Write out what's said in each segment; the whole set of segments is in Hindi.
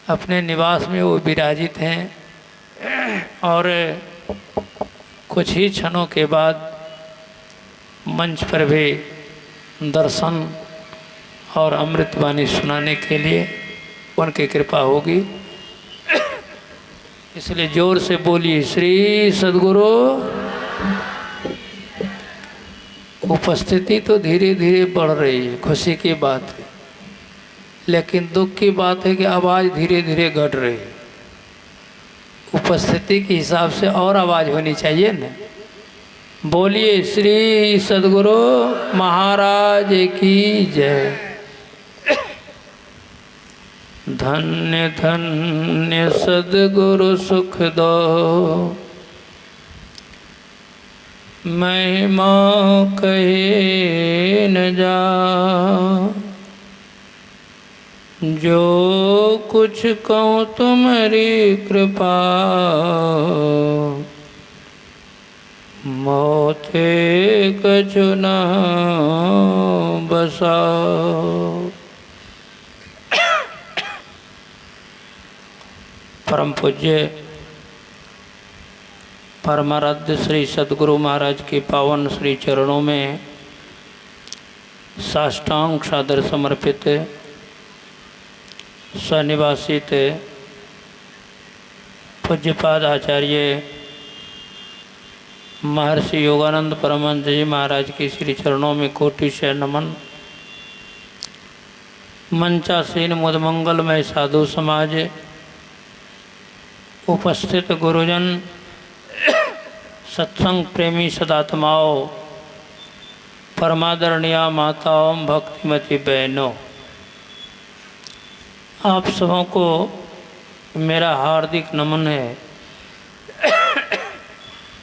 अपने निवास में वो विराजित हैं और कुछ ही क्षणों के बाद मंच पर भी दर्शन और अमृतवाणी सुनाने के लिए उनकी कृपा होगी। इसलिए जोर से बोलिए श्री सद्गुरु। उपस्थिति तो धीरे धीरे बढ़ रही है, खुशी की बात है, लेकिन दुख की बात है कि आवाज़ धीरे धीरे घट रही है। उपस्थिति के हिसाब से और आवाज़ होनी चाहिए ना। बोलिए श्री सद्गुरु महाराज की जय। धन्य धन्य सद्गुरु सुख दो, महिमा कहे न जा। जो कुछ कहूँ तुम्हारी कृपा, मोते कछु न बसाओ। परम पूज्य परमाराध्य श्री सद्गुरु महाराज के पावन श्री चरणों में साष्टांग सादर समर्पित स्वनिवासित पूज्यपाद आचार्य महर्षि योगानंद परमहंस जी महाराज के श्री चरणों में कोटि से नमन। मंचासीन मुदमंगलमय साधु समाज, उपस्थित गुरुजन, सत्संग प्रेमी सदात्माओं, परमादरणीय माताओं, भक्तिमती बहनों, आप सबों को मेरा हार्दिक नमन है।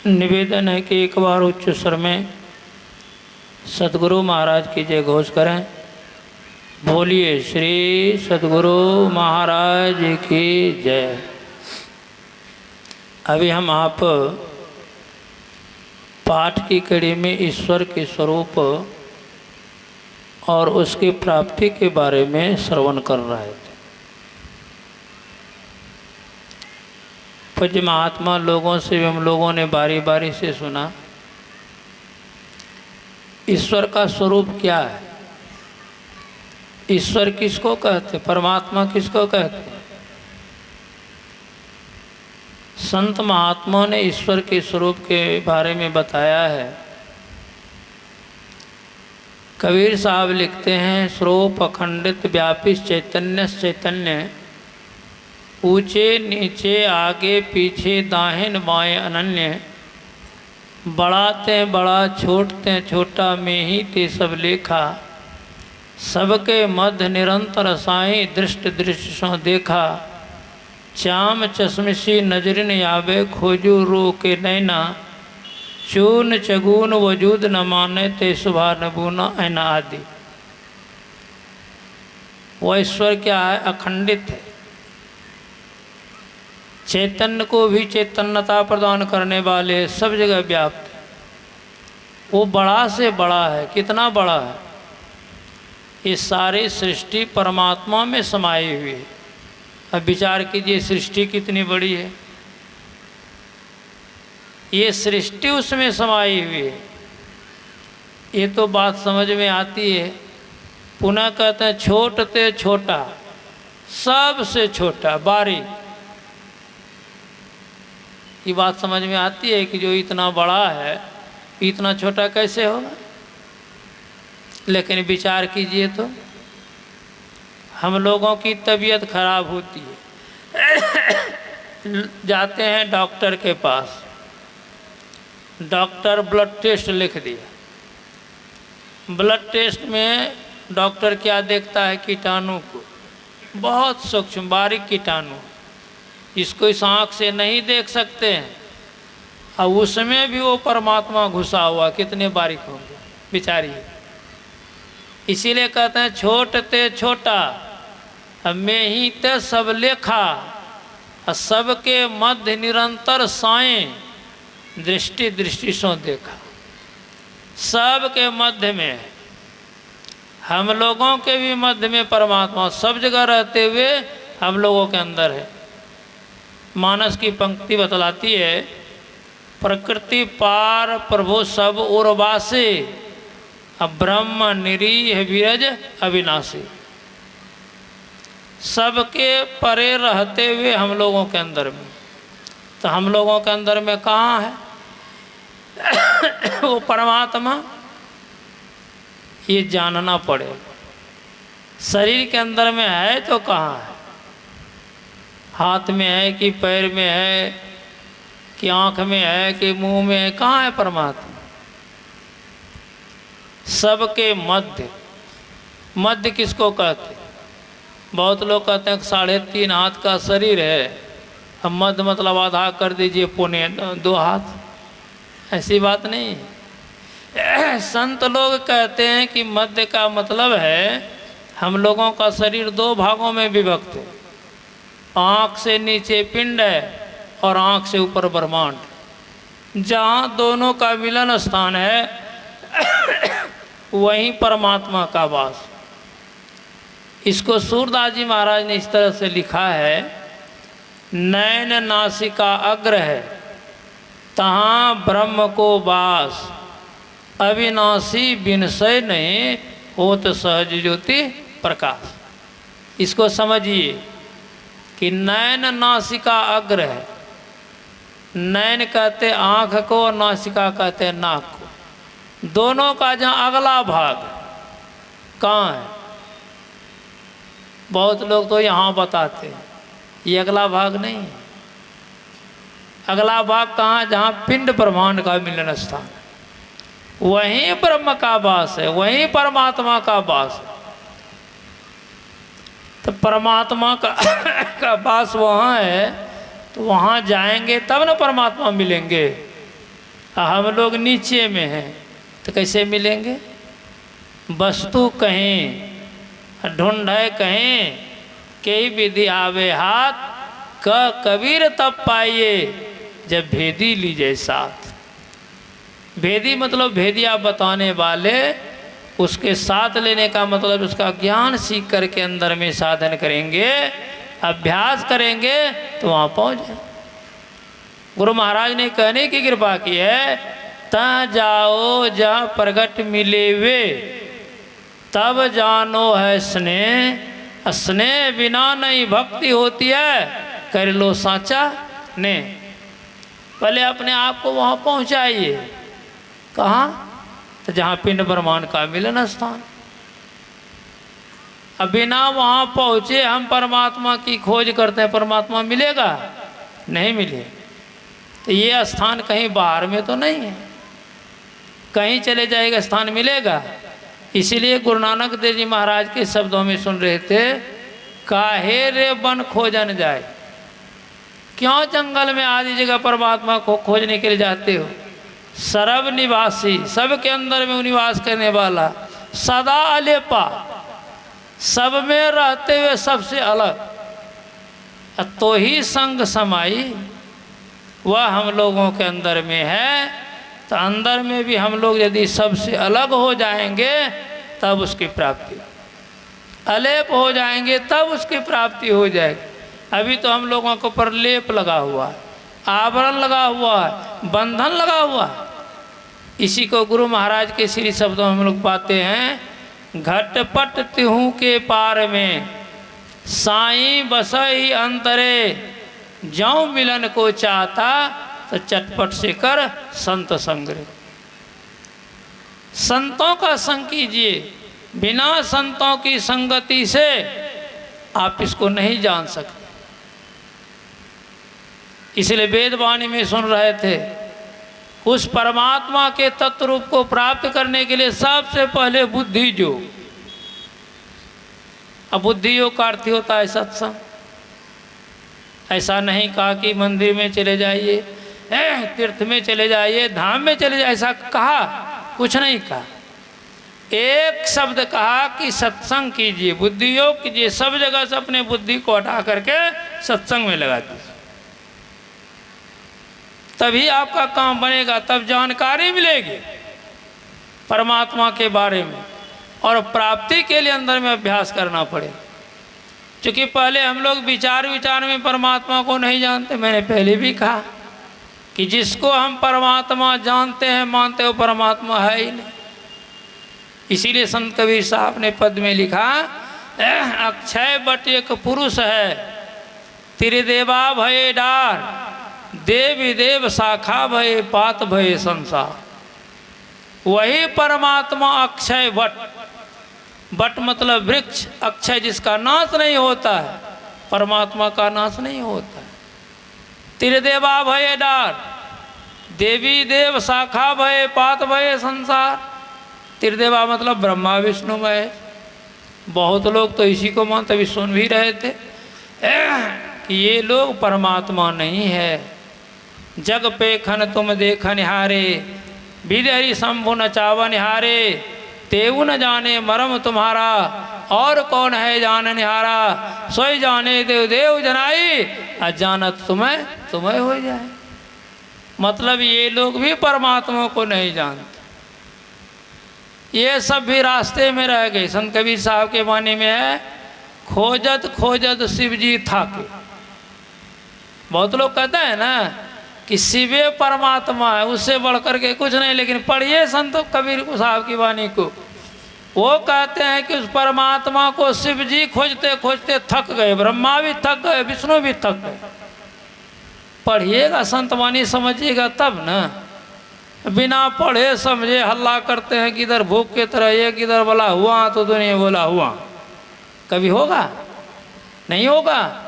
निवेदन है कि एक बार उच्च स्वर में सद्गुरु महाराज की जय घोष करें। बोलिए श्री सद्गुरु महाराज की जय। अभी हम आप पाठ की कड़ी में ईश्वर के स्वरूप और उसकी प्राप्ति के बारे में श्रवण कर रहे थे। पूज्य महात्मा लोगों से भी हम लोगों ने बारी बारी से सुना ईश्वर का स्वरूप क्या है, ईश्वर किसको कहते, परमात्मा किसको कहते। संत महात्माओं ने ईश्वर के स्वरूप के बारे में बताया है। कबीर साहब लिखते हैं स्वरूप अखंडित व्यापी चैतन्य चैतन्य, ऊंचे नीचे आगे पीछे दाहिन बाएं अनन्य, बढ़ाते बड़ा छोटते छोटा में ही ते सब लेखा, सबके मध्य निरंतर साई दृष्ट दृष्टि सो देखा, चाम चश्मसी नजरिन आवे खोजू रो के नैना, चून चगून वजूद न माने ते सुभा नबूना ऐना आदि। वह ईश्वर क्या है, अखंडित है, चैतन्य को भी चैतन्यता प्रदान करने वाले, सब जगह व्याप्त है। वो बड़ा से बड़ा है। कितना बड़ा है, ये सारी सृष्टि परमात्मा में समाई हुई है। अब विचार कीजिए सृष्टि कितनी बड़ी है, ये सृष्टि उसमें समाई हुई है। ये तो बात समझ में आती है। पुनः कहते हैं छोटते छोटा, सबसे छोटा, बारीक। ये बात समझ में आती है कि जो इतना बड़ा है इतना छोटा कैसे होगा। लेकिन विचार कीजिए तो हम लोगों की तबीयत खराब होती है, जाते हैं डॉक्टर के पास, डॉक्टर ब्लड टेस्ट लिख दिया। ब्लड टेस्ट में डॉक्टर क्या देखता है, कीटाणु को, बहुत सूक्ष्म बारीक कीटाणु, इसको इस आँख से नहीं देख सकते हैं। अब उसमें भी वो परमात्मा घुसा हुआ, कितने बारीक होंगे बिचारिए। इसीलिए कहते हैं छोटते छोटा, में ही ते सब लेखा, सबके मध्य निरंतर साएं दृष्टि दृष्टि सो देखा। सबके मध्य में, हम लोगों के भी मध्य में परमात्मा, सब जगह रहते हुए हम लोगों के अंदर है। मानस की पंक्ति बतलाती है, प्रकृति पार प्रभु सब उर्वासे, ब्रह्म निरीह विरज अविनाशी। सबके परे रहते हुए हम लोगों के अंदर में, तो हम लोगों के अंदर में कहाँ है वो परमात्मा, ये जानना पड़ेगा। शरीर के अंदर में है तो कहाँ है? हाथ में है कि पैर में है कि आँख में है कि मुंह में है? कहाँ है परमात्मा? सबके मध्य। मध्य किसको कहते? बहुत लोग कहते हैं 3.5 हाथ का शरीर है, अब मध्य मतलब आधा कर दीजिए, 2.25 हाथ। ऐसी बात नहीं है। संत लोग कहते हैं कि मध्य का मतलब है हम लोगों का शरीर 2 भागों में विभक्त है। आँख से नीचे पिंड है और आँख से ऊपर ब्रह्मांड। जहाँ दोनों का मिलन स्थान है वहीं परमात्मा का वास। इसको सूरदास जी महाराज ने इस तरह से लिखा है, नैन नासिका अग्र है तहाँ ब्रह्म को वास, अविनाशी बिनसय नहीं होत सहज ज्योति प्रकाश। इसको समझिए कि नैन नासिका अग्र है। नैन कहते आँख को और नासिका कहते नाक को। दोनों का जहाँ अगला भाग कहाँ है? बहुत लोग तो यहाँ बताते हैं, ये अगला भाग नहीं है। अगला भाग कहाँ? जहाँ पिंड ब्रह्मांड का मिलन स्थान, वहीं ब्रह्म का वास है, वहीं परमात्मा का वास है। तो परमात्मा का वास वहाँ है, तो वहाँ जाएंगे तब ना परमात्मा मिलेंगे। हम लोग नीचे में हैं तो कैसे मिलेंगे? वस्तु कहीं ढूंढे कहीं, कई विधि आवे हाथ, कबीर तब पाइए जब भेदी लीजिए साथ। भेदी मतलब भेदिया बताने वाले, उसके साथ लेने का मतलब उसका ज्ञान सीख करके अंदर में साधन करेंगे, अभ्यास करेंगे तो वहाँ पहुँच जाए। गुरु महाराज ने कहने की कृपा की है, ता जाओ जहाँ प्रगट मिले वे, तब जानो है स्नेह, स्नेह बिना नहीं भक्ति होती है, कर लो साचा ने। पहले अपने आप को वहाँ पहुँचाइए। कहाँ? तो जहाँ पिंड ब्रह्मांड का मिलन स्थान। अब बिना वहाँ पहुँचे हम परमात्मा की खोज करते हैं, परमात्मा मिलेगा? नहीं मिले। तो ये स्थान कहीं बाहर में तो नहीं है, कहीं चले जाएगा स्थान मिलेगा। इसीलिए गुरु नानक देव जी महाराज के शब्दों में सुन रहे थे, काहे रे बन खोजन जाए। क्यों जंगल में आदि जगह परमात्मा को खोजने के लिए जाते हो? सर्व निवासी, सबके अंदर में निवास करने वाला, सदा अलेपा, सब में रहते हुए सबसे अलग, तो ही संग समाई, वह हम लोगों के अंदर में है। तो अंदर में भी हम लोग यदि सबसे अलग हो जाएंगे तब उसकी प्राप्ति, अलेप हो जाएंगे तब उसकी प्राप्ति हो जाएगी। अभी तो हम लोगों के ऊपर लेप लगा हुआ है, आवरण लगा हुआ है, बंधन लगा हुआ है। इसी को गुरु महाराज के श्री शब्दों में हम लोग पाते हैं, घटपट तिहू के पार में साईं बसई अंतरे, ज्यों मिलन को चाहता तो चटपट से कर संत संग रे। संतों का संग कीजिए, बिना संतों की संगति से आप इसको नहीं जान सकते। इसलिए वेदवाणी में सुन रहे थे, उस परमात्मा के तत्व रूप को प्राप्त करने के लिए सबसे पहले बुद्धि योग। अब बुद्धि योग का अर्थ होता है सत्संग। ऐसा नहीं कहा कि मंदिर में चले जाइए, तीर्थ में चले जाइए, धाम में चले जाइए, ऐसा कहा कुछ नहीं कहा। एक शब्द कहा कि सत्संग कीजिए, बुद्धि योग कीजिए। सब जगह से अपने बुद्धि को हटा करके सत्संग में लगा दीजिए, तभी आपका काम बनेगा, तब जानकारी मिलेगी परमात्मा के बारे में। और प्राप्ति के लिए अंदर में अभ्यास करना पड़ेगा। क्योंकि पहले हम लोग विचार में परमात्मा को नहीं जानते। मैंने पहले भी कहा कि जिसको हम परमात्मा जानते हैं मानते हो परमात्मा है ही नहीं। इसीलिए संत कबीर साहब ने पद में लिखा, अक्षय बट एक पुरुष है, त्रिदेवा भये डार, देवी देव शाखा भये पात भये संसार। वही परमात्मा अक्षय बट, बट मतलब वृक्ष, अक्षय जिसका नाश नहीं होता है, परमात्मा का नाश नहीं होता है। त्रिदेवा भये डार, देवी देव शाखा भये पात भये संसार। त्रिदेवा मतलब ब्रह्मा विष्णु महेश। बहुत लोग तो इसी को मानते, अभी सुन भी रहे थे कि ये लोग परमात्मा नहीं है। जग पे खन तुम देख निहारे, विधि शंभु न चाव निहारे, तेऊ न जाने मरम तुम्हारा, और कौन है जान निहारा, सोई जाने देव देव जनाई, अजानत तुम्हें तुम्हें हो जाए। मतलब ये लोग भी परमात्मा को नहीं जानते। ये सब भी रास्ते में रह गए। संत कबीर साहब के वाणी में है, खोजत खोजत शिव जी थाके। बहुत लोग कहते हैं ना कि शिवे परमात्मा है, उससे बढ़ करके कुछ नहीं। लेकिन पढ़िए संत कबीर साहब की वाणी को, वो कहते हैं कि उस परमात्मा को शिव जी खोजते खोजते थक गए, ब्रह्मा भी थक गए, विष्णु भी थक गए। पढ़िएगा संत वाणी समझिएगा तब ना। बिना पढ़े समझे हल्ला करते हैं कि इधर भूख के तरह एक इधर बोला हुआ तो दुनिया बोला हुआ, कभी होगा? नहीं होगा।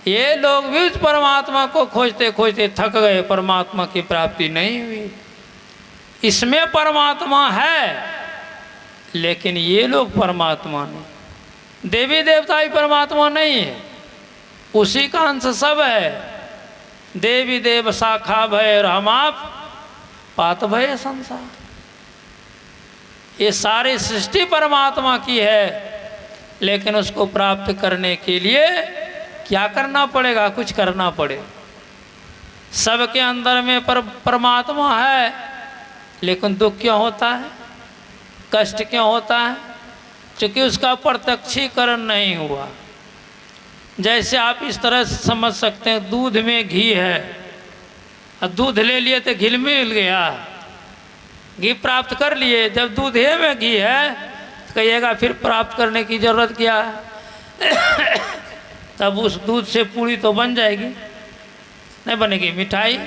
ये लोग भी उस परमात्मा को खोजते खोजते थक गए, परमात्मा की प्राप्ति नहीं हुई। इसमें परमात्मा है लेकिन ये लोग परमात्मा नहीं। देवी देवता ही परमात्मा नहीं है, उसी का अंश सब है। देवी देव शाखा भय और हम आप पात भय संसार। ये सारी सृष्टि परमात्मा की है, लेकिन उसको प्राप्त करने के लिए क्या करना पड़ेगा? कुछ करना पड़ेगा। सबके अंदर में परमात्मा है, लेकिन दुख क्यों होता है, कष्ट क्यों होता है? क्योंकि उसका प्रत्यक्षीकरण नहीं हुआ। जैसे आप इस तरह से समझ सकते हैं, दूध में घी है, अब दूध ले लिए तो घी मिल गया, घी प्राप्त कर लिए। जब दूध ही में घी है तो कहिएगा फिर प्राप्त करने की जरूरत क्या है? तब उस दूध से पूरी तो बन जाएगी, नहीं बनेगी मिठाई।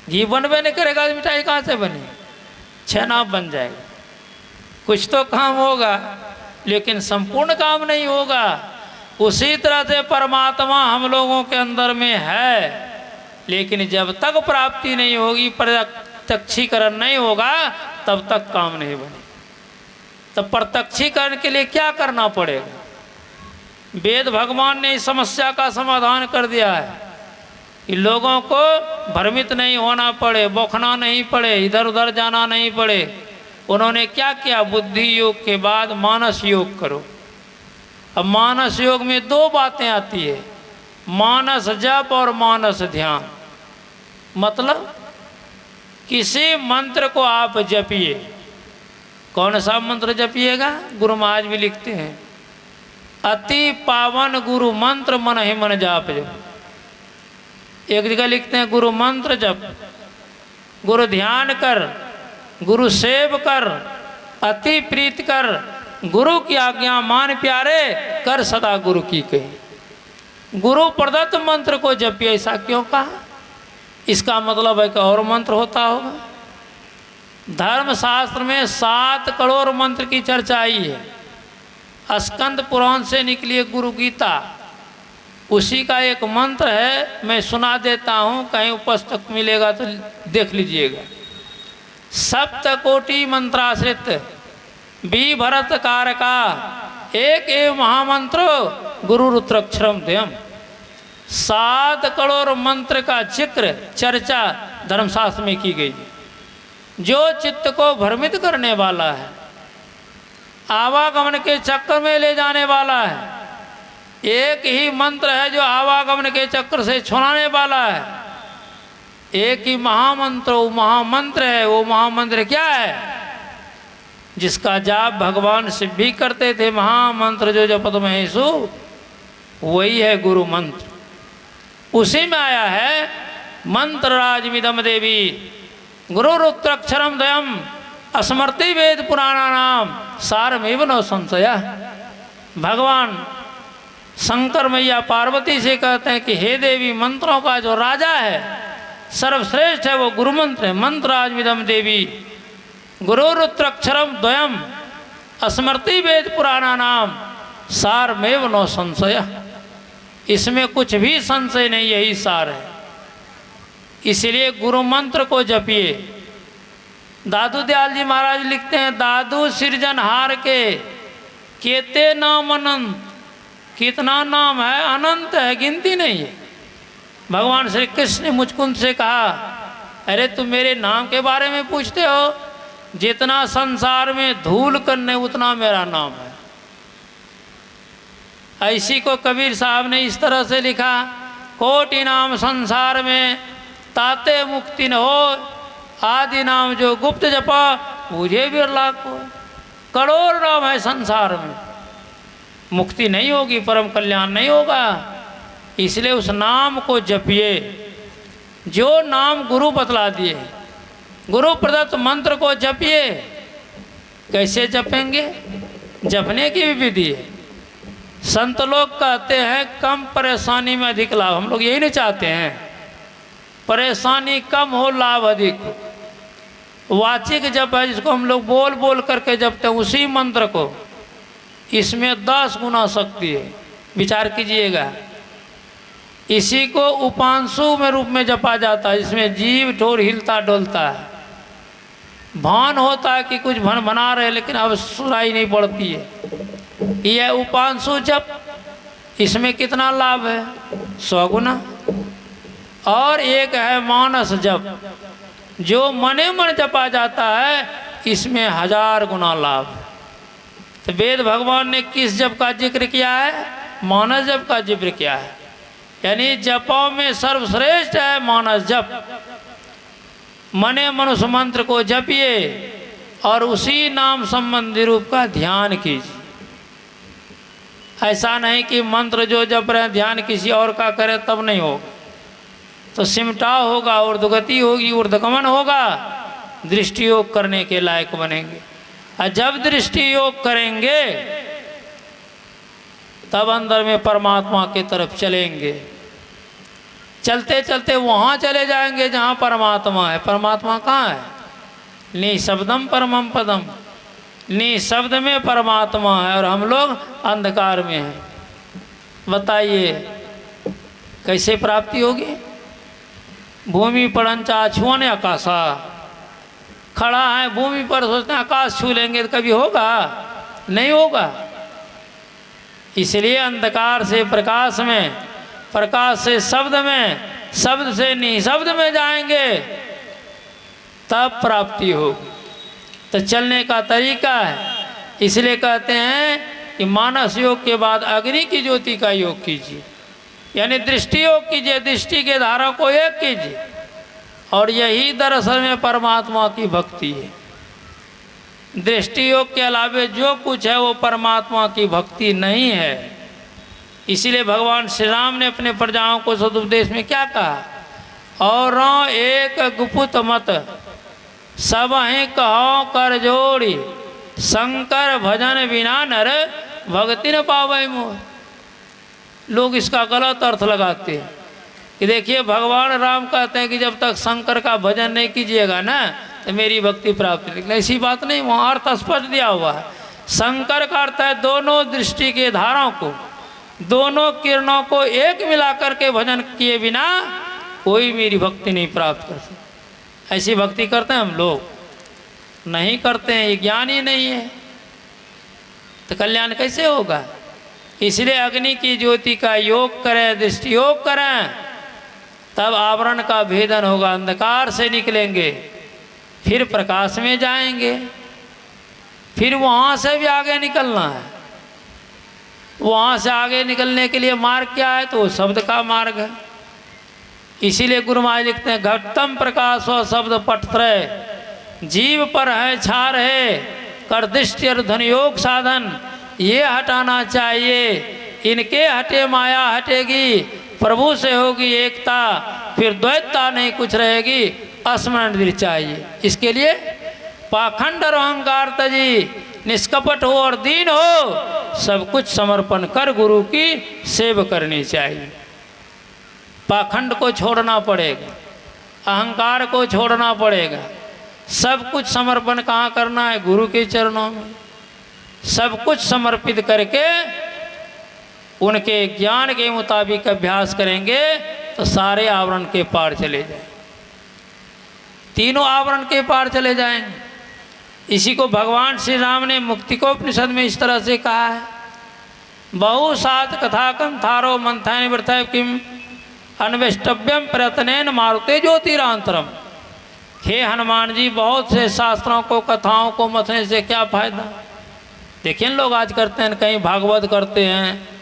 घी बनबे नहीं करेगा तो मिठाई कहाँ से बनेगी? छेना बन जाएगा। कुछ तो काम होगा, लेकिन संपूर्ण काम नहीं होगा। उसी तरह से परमात्मा हम लोगों के अंदर में है, लेकिन जब तक प्राप्ति नहीं होगी, प्रत्यक्षीकरण नहीं होगा, तब तक काम नहीं बनेगा। तब प्रत्यक्षीकरण के लिए क्या करना पड़ेगा? वेद भगवान ने इस समस्या का समाधान कर दिया है कि लोगों को भ्रमित नहीं होना पड़े, बौखना नहीं पड़े, इधर उधर जाना नहीं पड़े। उन्होंने क्या किया? बुद्धि योग के बाद मानस योग करो। अब मानस योग में दो बातें आती है, मानस जप और मानस ध्यान। मतलब किसी मंत्र को आप जपिए। कौन सा मंत्र जपिएगा? गुरु महाराज भी लिखते हैं, अति पावन गुरु मंत्र मन ही मन जाप जप। एक जगह लिखते हैं गुरु मंत्र जप, गुरु ध्यान कर, गुरु सेव कर, अति प्रीत कर, गुरु की आज्ञा मान प्यारे, कर सदा गुरु की कही। गुरु प्रदत्त मंत्र को जपिए, ऐसा क्यों कहा? इसका मतलब है कि और मंत्र होता होगा। धर्मशास्त्र में 7 करोड़ मंत्र की चर्चा आई है। स्कंद पुराण से निकली गुरु गीता, उसी का एक मंत्र है, मैं सुना देता हूँ, कहीं पुस्तक मिलेगा तो देख लीजिएगा। सप्तकोटि मंत्राश्रित बी भरत कारका, एक एव महामंत्रो गुरु रुद्राक्षरम ध्यम। 7 करोड़ मंत्र का जिक्र चर्चा धर्मशास्त्र में की गई। जो चित्त को भ्रमित करने वाला है, आवागमन के चक्कर में ले जाने वाला है, एक ही मंत्र है जो आवागमन के चक्कर से छुड़ाने वाला है। एक ही महामंत्र, वो महामंत्र है। वो महामंत्र क्या है? जिसका जाप भगवान शिव भी करते थे, महामंत्र जो जपत महेशु, वही है गुरु मंत्र। उसी में आया है मंत्र राजमिदम देवी गुरुरुत्राक्षरम द्वयम स्मृति वेद पुराणा नाम सारमेव न संशय। भगवान शंकर मैया पार्वती से कहते हैं कि हे देवी, मंत्रों का जो राजा है, सर्वश्रेष्ठ है, वो गुरु मंत्र है। मंत्र राजमिदम देवी गुरुरुत्राक्षरम द्वयम स्मृति वेद पुराणा नाम सारमेव न संशय। इसमें कुछ भी संशय नहीं, यही सार है। इसलिए गुरु मंत्र को जपिए। दादू दयाल जी महाराज लिखते हैं, दादू सृजनहार के केते नाम अनंत। कितना नाम है, अनंत है, गिनती नहीं है। भगवान श्री कृष्ण ने मुचकुंद से कहा, अरे तुम मेरे नाम के बारे में पूछते हो, जितना संसार में धूल करने उतना मेरा नाम है। ऐसी को कबीर साहब ने इस तरह से लिखा, कोटि नाम संसार में ताते मुक्ति न हो, आदि नाम जो गुप्त जपा मुझे भी लाखों। करोड़ नाम है संसार में, मुक्ति नहीं होगी, परम कल्याण नहीं होगा। इसलिए उस नाम को जपिए जो नाम गुरु बतला दिए। गुरु प्रदत्त मंत्र को जपिए। कैसे जपेंगे? जपने की भी विधि है। संत लोग कहते हैं कम परेशानी में अधिक लाभ। हम लोग यही नहीं चाहते हैं, परेशानी कम हो, लाभ अधिक हो। वाचिक जप है, जिसको हम लोग बोल बोल करके जपते हैं, उसी मंत्र को, इसमें 10 गुना शक्ति है। विचार कीजिएगा। इसी को उपांशु में रूप में जपा जाता है, जिसमें जीव ठोर हिलता डोलता है, भान होता है कि कुछ भन बना रहे, लेकिन अब सुनाई नहीं पड़ती है। यह उपांशु जप, इसमें कितना लाभ है? 100 गुना। और एक है मानस जप, जो मने मन जपा जाता है, इसमें 1000 गुना लाभ है। तो वेद भगवान ने किस जप का जिक्र किया है? मानस जप का जिक्र किया है। यानी जपों में सर्वश्रेष्ठ है मानस जप। मने मन उस मंत्र को जपिए और उसी नाम संबंधी रूप का ध्यान कीजिए। ऐसा नहीं कि मंत्र जो जप रहे ध्यान किसी और का करें, तब नहीं होगा। तो सिमटाव होगा, ऊर्ध्वगति होगी, ऊर्ध्वगमन होगा, दृष्टि योग करने के लायक बनेंगे। और जब दृष्टि योग करेंगे तब अंदर में परमात्मा की तरफ चलेंगे। चलते चलते वहाँ चले जाएंगे जहाँ परमात्मा है। परमात्मा कहाँ है? निःशब्दम परमम पदम। निःशब्द में परमात्मा है और हम लोग अंधकार में हैं। बताइए कैसे प्राप्ति होगी? भूमि पड़ंचा छुअन आकाशा। खड़ा है भूमि पर, सोचते हैं आकाश छू लेंगे, तो कभी होगा? नहीं होगा। इसलिए अंधकार से प्रकाश में, प्रकाश से शब्द में, शब्द से निःशब्द में जाएंगे, तब प्राप्ति होगी। तो चलने का तरीका है। इसलिए कहते हैं कि मानस योग के बाद अग्नि की ज्योति का योग कीजिए, यानी दृष्टि योग कीजिए। दृष्टि के धारा को एक कीजिए, और यही दरअसल में परमात्मा की भक्ति है। दृष्टि योग के अलावे जो कुछ है वो परमात्मा की भक्ति नहीं है। इसीलिए भगवान श्री राम ने अपने प्रजाओं को सदुपदेश में क्या कहा? और एक गुपुत मत सब ही कहो कर जोड़ी, शंकर भजन बिना नर भक्ति न पावे मोह। लोग इसका गलत अर्थ लगाते हैं कि देखिए भगवान राम कहते हैं कि जब तक शंकर का भजन नहीं कीजिएगा ना, तो मेरी भक्ति प्राप्त नहीं। ऐसी बात नहीं, वहाँ अर्थ स्पष्ट दिया हुआ है। शंकर का अर्थ है दोनों दृष्टि के धाराओं को, दोनों किरणों को एक मिला करके भजन किए बिना कोई मेरी भक्ति नहीं प्राप्त कर सकता। ऐसी भक्ति करते हैं हम लोग? नहीं करते हैं, ये ज्ञान ही नहीं है, तो कल्याण कैसे होगा? इसलिए अग्नि की ज्योति का योग करें, दृष्टि योग करें, तब आवरण का भेदन होगा। अंधकार से निकलेंगे, फिर प्रकाश में जाएंगे, फिर वहाँ से भी आगे निकलना है। वहाँ से आगे निकलने के लिए मार्ग क्या है? तो शब्द का मार्ग है। इसीलिए गुरु महाराज लिखते हैं घटतम प्रकाश व शब्द पटत्रय, जीव पर है छा रहे कर दृष्टि और धन योग साधन ये हटाना चाहिए। इनके हटे माया हटेगी, प्रभु से होगी एकता, फिर द्वैतता नहीं कुछ रहेगी, स्मरण दृढ़ चाहिए। इसके लिए पाखंड और अहंकार तजी, निष्कपट हो और दीन हो, सब कुछ समर्पण कर गुरु की सेवा करनी चाहिए। पाखंड को छोड़ना पड़ेगा, अहंकार को छोड़ना पड़ेगा, सब कुछ समर्पण कहाँ करना है? गुरु के चरणों में। सब कुछ समर्पित करके उनके ज्ञान के मुताबिक अभ्यास करेंगे तो सारे आवरण के पार चले जाएंगे, तीनों आवरण के पार चले जाएंगे। इसी को भगवान श्री राम ने मुक्ति को उपनिषद में इस तरह से कहा है, बहुसात कथाकम थारो मंथन व्रत किम अन्वेष्टव्यम प्रयत्नेन मारुते ज्योतिरांतरम। हे हनुमान जी, बहुत से शास्त्रों को कथाओं को मथने से क्या फायदा? देखिए लोग आज करते हैं, कहीं भागवत करते हैं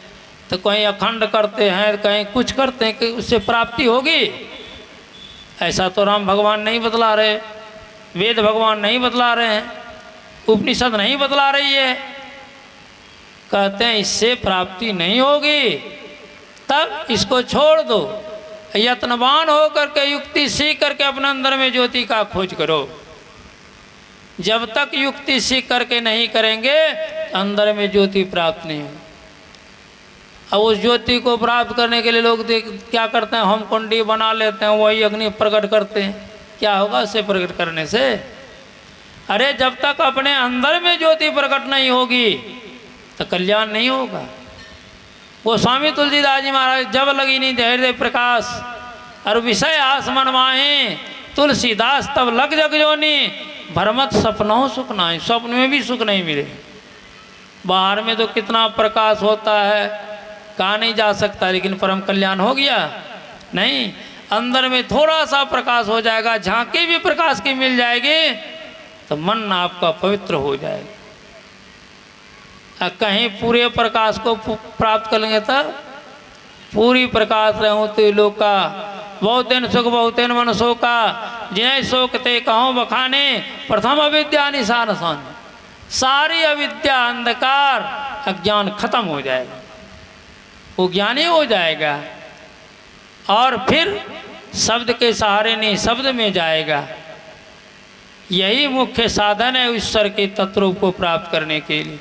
तो कहीं अखंड करते हैं, कहीं कुछ करते हैं कि उससे प्राप्ति होगी। ऐसा तो राम भगवान नहीं बतला रहे, वेद भगवान नहीं बतला रहे हैं, उपनिषद नहीं बतला रही है। कहते हैं इससे प्राप्ति नहीं होगी, तब इसको छोड़ दो, यत्नवान हो करके युक्ति सीख करके अपने अंदर में ज्योति का खोज करो। जब तक युक्ति सीख करके नहीं करेंगे अंदर में ज्योति प्राप्त नहीं हो। अब उस ज्योति को प्राप्त करने के लिए लोग क्या करते हैं? होम कुंडी बना लेते हैं, वही अग्नि प्रकट करते हैं। क्या होगा उससे प्रकट करने से? अरे जब तक अपने अंदर में ज्योति प्रकट नहीं होगी तो कल्याण नहीं होगा। वो स्वामी तुलसीदास जी महाराज, जब लगी नहीं हृदय प्रकाश और विषय आस मन माहे, तुलसीदास तब लग जग जोनी, भरमत सपनों सुख नाहि। स्वप्न में भी सुख नहीं मिले। बाहर में तो कितना प्रकाश होता है, कहा नहीं जा सकता, लेकिन परम कल्याण हो गया नहीं। अंदर में थोड़ा सा प्रकाश हो जाएगा, झांकी भी प्रकाश की मिल जाएगी तो मन आपका पवित्र हो जाएगा। कहीं पूरे प्रकाश को प्राप्त कर लेंगे तो पूरी प्रकाश रहूँ तो लोग का बहुत दिन सुख बहुत दिन मन शोका, जिन्हें शोक ते कहूँ बखाने, प्रथम अविद्या निशान सान। सारी अविद्या अंधकार अज्ञान खत्म हो जाएगा, वो ज्ञानी हो जाएगा और फिर शब्द के सहारे नहीं शब्द में जाएगा। यही मुख्य साधन है ईश्वर के तत्व को प्राप्त करने के लिए।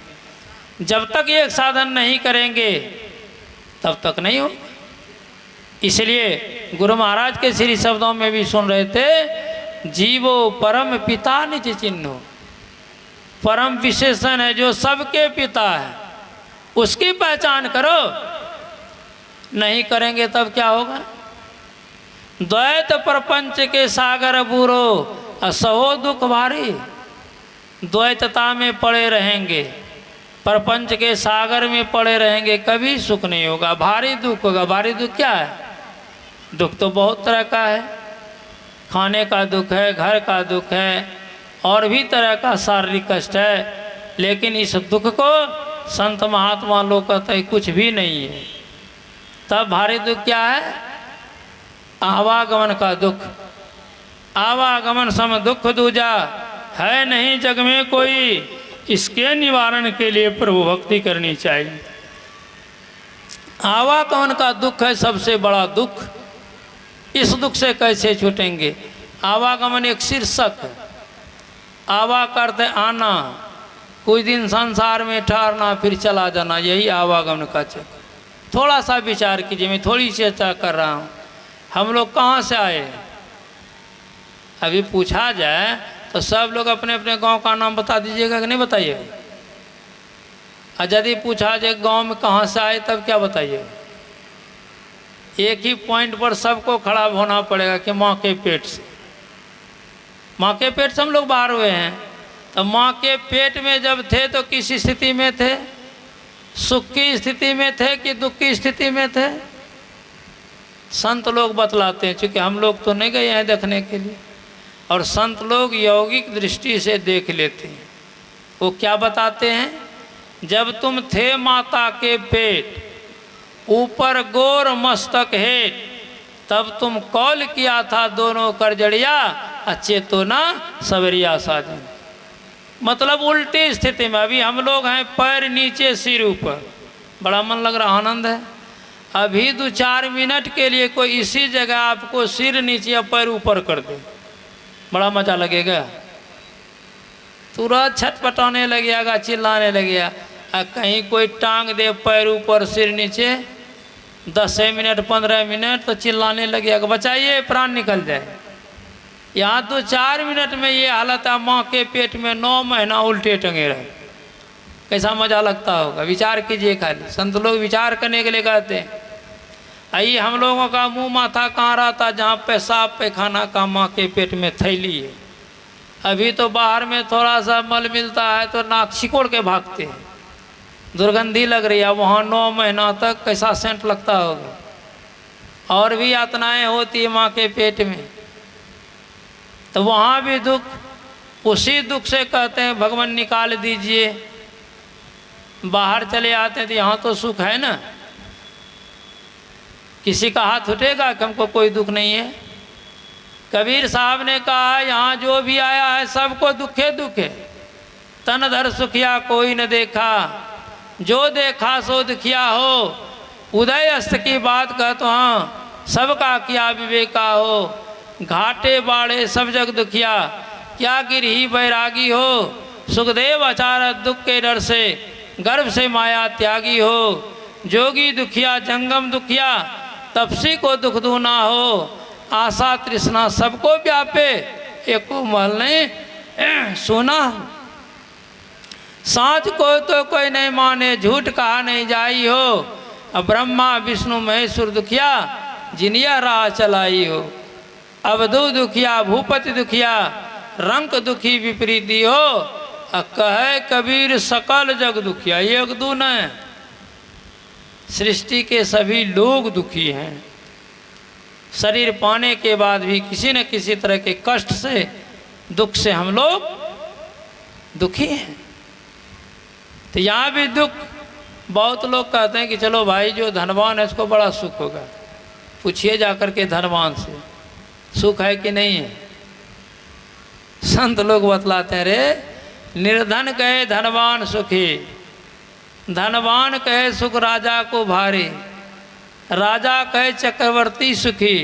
जब तक ये साधन नहीं करेंगे तब तक नहीं हो। इसलिए गुरु महाराज के श्री शब्दों में भी सुन रहे थे, जीवो परम पिता निज चिन्हो। परम विशेषण है जो सबके पिता है, उसकी पहचान करो। नहीं करेंगे तब क्या होगा? द्वैत प्रपंच के सागर बूरो, असहो दुख भारी। द्वैतता में पड़े रहेंगे, प्रपंच के सागर में पड़े रहेंगे, कभी सुख नहीं होगा, भारी दुख होगा। भारी दुख क्या है? दुख तो बहुत तरह का है, खाने का दुख है, घर का दुख है, और भी तरह का शारीरिक कष्ट है। लेकिन इस दुख को संत महात्मा लोग कहते हैं कुछ भी नहीं है। तब भारी दुख क्या है? आवागमन का दुख। आवागमन सम दुख दूजा, है नहीं जग में कोई, इसके निवारण के लिए प्रभु भक्ति करनी चाहिए। आवागमन का दुख है सबसे बड़ा दुख। इस दुख से कैसे छूटेंगे? आवागमन एक शीर्षक है। आवा करते आना, कुछ दिन संसार में ठहरना फिर चला जाना, यही आवागमन का चक्र। थोड़ा सा विचार कीजिए, मैं थोड़ी सी चर्चा कर रहा हूँ। हम लोग कहाँ से आए? अभी पूछा जाए तो सब लोग अपने अपने गांव का नाम बता दीजिएगा कि नहीं बताइएगा? और यदि पूछा जाए गांव में कहाँ से आए तब क्या बताइएगा? एक ही पॉइंट पर सबको खड़ा होना पड़ेगा कि माँ के पेट से। माँ के पेट से हम लोग बाहर हुए हैं। तो माँ के पेट में जब थे तो किस स्थिति में थे? सुख की स्थिति में थे कि दुख की स्थिति में थे? संत लोग बतलाते हैं, चूँकि हम लोग तो नहीं गए हैं देखने के लिए, और संत लोग यौगिक दृष्टि से देख लेते हैं। वो क्या बताते हैं? जब तुम थे माता के पेट, ऊपर गोर मस्तक हेठ, तब तुम कौल किया था दोनों करजड़िया, अच्छे तो ना सवरिया साजन। मतलब उल्टी स्थिति में। अभी हम लोग हैं पैर नीचे सिर ऊपर, बड़ा मन लग रहा, आनंद है। अभी 2-4 मिनट के लिए कोई इसी जगह आपको सिर नीचे या पैर ऊपर कर दे, बड़ा मज़ा लगेगा। तुरंत छटपटाने लगेगा, चिल्लाने लगेगा। कहीं कोई टांग दे पैर ऊपर सिर नीचे 10 मिनट 15 मिनट तो चिल्लाने लगेगा, बचाइए प्राण निकल जाए। यहाँ 2-4 मिनट में ये हालत है, माँ के पेट में 9 महीना उल्टे टंगे रहे, कैसा मज़ा लगता होगा। विचार कीजिए, खाली संत लोग विचार करने के लिए कहते हैं। आइए, हम लोगों का मुंह माथा कहाँ रहता, जहाँ पेशाब पैखाना का माँ के पेट में थैली है। अभी तो बाहर में थोड़ा सा मल मिलता है तो नाक छिकोड़ के भागते हैं, दुर्गंधी लग रही है। वहाँ 9 महीना तक कैसा सेंट लगता होगा। और भी यातनाएं होती है माँ के पेट में, तो वहाँ भी दुख, उसी दुख से कहते हैं भगवान निकाल दीजिए। बाहर चले आते हैं तो यहाँ तो सुख है ना, किसी का हाथ उठेगा कि हमको कोई दुख नहीं है। कबीर साहब ने कहा, यहाँ जो भी आया है सबको दुखे दुखे, तन धर सुखिया कोई न देखा, जो देखा सो दुखिया हो। उदय अस्त की बात कहतो हाँ, सबका क्या विवेका हो। घाटे बाड़े सब जग दुखिया, क्या गिरही बैरागी हो। सुखदेव अचारत दुख के डर से, गर्भ से माया त्यागी हो। जोगी दुखिया जंगम दुखिया, तपसी को दुख दूना हो। आशा तृष्णा सबको व्यापे, एको महल नहीं सुना। साँच को तो कोई नहीं माने, झूठ कहा नहीं जाई हो। अब ब्रह्मा विष्णु महेश्वर दुखिया, जिनिया राह चलाई हो। अवधू दुखिया भूपति दुखिया, रंक दुखी विपरीती हो। कहे कबीर सकल जग दुखिया, एक दू न, सृष्टि के सभी लोग दुखी हैं। शरीर पाने के बाद भी किसी न किसी तरह के कष्ट से, दुख से हम लोग दुखी हैं। तो यहाँ भी दुख, बहुत लोग कहते हैं कि चलो भाई जो धनवान है उसको बड़ा सुख होगा। पूछिए जाकर के धनवान से, सुख है कि नहीं है। संत लोग बतलाते हैं, रे निर्धन कहे धनवान सुखी, धनवान कहे सुख राजा को भारी। राजा कहे चक्रवर्ती सुखी,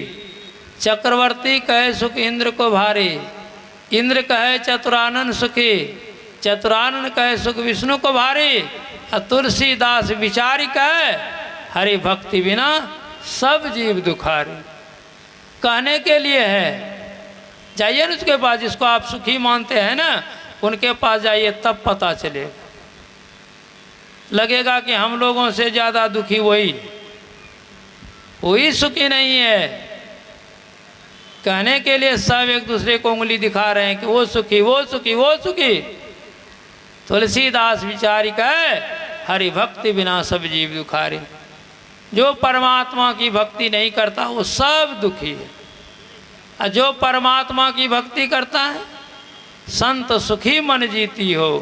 चक्रवर्ती कहे सुख इंद्र को भारी। इंद्र कहे चतुरानन सुखी, चतुरानन कहे सुख विष्णु को भारी। और तुलसीदास विचारी कहे, हरि भक्ति बिना सब जीव दुखारी। कहने के लिए है, जाइए ना उसके पास, जिसको आप सुखी मानते हैं ना, उनके पास जाइए, तब पता चलेगा। लगेगा कि हम लोगों से ज़्यादा दुखी वही सुखी नहीं है। कहने के लिए सब एक दूसरे को उंगली दिखा रहे हैं कि वो सुखी, वो सुखी, वो सुखी। तुलसीदास विचारी कहे, हरि भक्ति बिना सब जीव दुखारी। जो परमात्मा की भक्ति नहीं करता वो सब दुखी है, और जो परमात्मा की भक्ति करता है, संत सुखी मन जीती हो।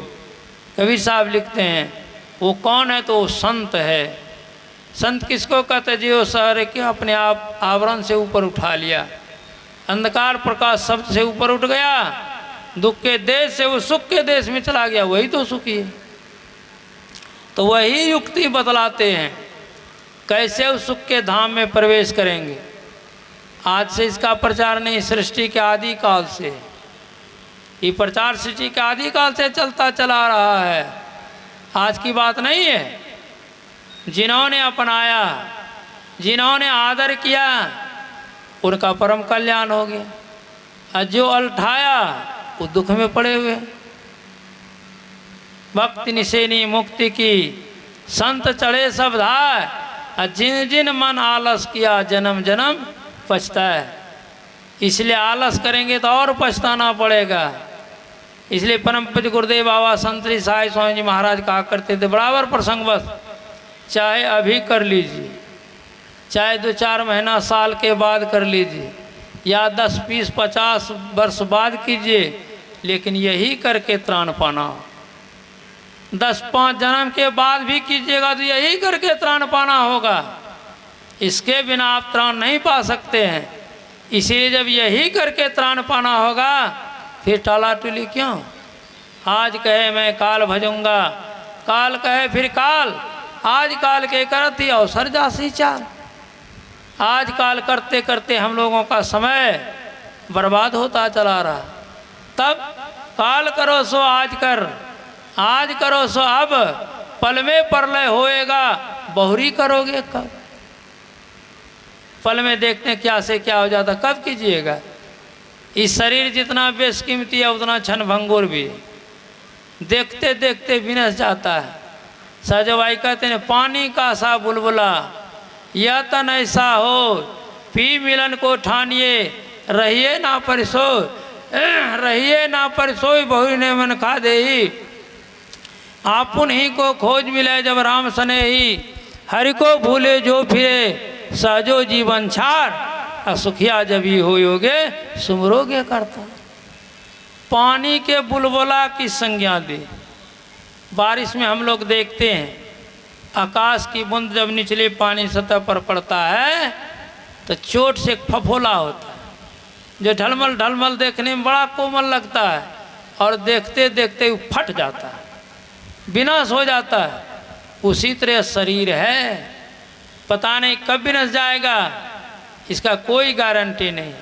कबीर साहब लिखते हैं, वो कौन है तो वो संत है। संत किसको कहते हैं? जो सारे के अपने आप आवरण से ऊपर उठा लिया, अंधकार प्रकाश शब्द से ऊपर उठ गया, दुख के देश से वो सुख के देश में चला गया, वही तो सुखी है। तो वही युक्ति बतलाते हैं कैसे उस सुख के धाम में प्रवेश करेंगे। आज से इसका प्रचार नहीं, सृष्टि के आदि काल से ये प्रचार सृष्टि के आदि काल से चलता चला रहा है, आज की बात नहीं है। जिन्होंने अपनाया, जिन्होंने आदर किया, उनका परम कल्याण हो गया, और जो अल्ठाया वो दुख में पड़े हुए। भक्ति निशेनी मुक्ति की, संत चढ़े सब धाय, और जिन जिन मन आलस किया जन्म जन्म पछताए। इसलिए आलस करेंगे तो और पछताना पड़ेगा। इसलिए परम पूज्य गुरुदेव बाबा संत श्री साई स्वामी जी महाराज कहा करते थे, बराबर प्रसंगवश, चाहे अभी कर लीजिए, चाहे 2-4 महीना साल के बाद कर लीजिए, या 10, 20, 50 वर्ष बाद कीजिए, लेकिन यही करके त्राण पाना। 10-5 जन्म के बाद भी कीजिएगा तो यही करके त्राण पाना होगा, इसके बिना आप त्राण नहीं पा सकते हैं। इसीलिए जब यही करके त्राण पाना होगा, फिर टाला टुली क्यों? आज कहे मैं काल भजूंगा, काल कहे फिर काल, आज काल के करती अवसर जासी चाल। आज काल करते करते हम लोगों का समय बर्बाद होता चला रहा। तब काल करो सो आज कर, आज करो सो अब, पल में प्रलय होएगा, बहुरी करोगे कब। पल में देखते हैं क्या से क्या हो जाता, कब कीजिएगा। इस शरीर जितना बेशकीमती है उतना क्षण भंगुर भी, देखते देखते विनश जाता है। सहजवाई कहते हैं पानी का सा बुलबुला, यह तन ऐसा हो, पी मिलन को ठानिए, रहिए ना परिसोई, रहिए ना परिसोई, बहु ने मन खा दे। आपुन ही को खोज मिले जब राम सने ही, हरि को भूले जो फिरे, सहजो जीवन छार, सुखिया जब ही हो योगे, सुमरोगे करता। पानी के बुलबुला की संज्ञा दे। बारिश में हम लोग देखते हैं आकाश की बूंद जब निचले पानी सतह पर पड़ता है तो चोट से फफोला होता है, जो ढलमल ढलमल देखने में बड़ा कोमल लगता है और देखते देखते वो फट जाता है, विनाश हो जाता है। उसी तरह शरीर है, पता नहीं कब विनाश जाएगा, इसका कोई गारंटी नहीं।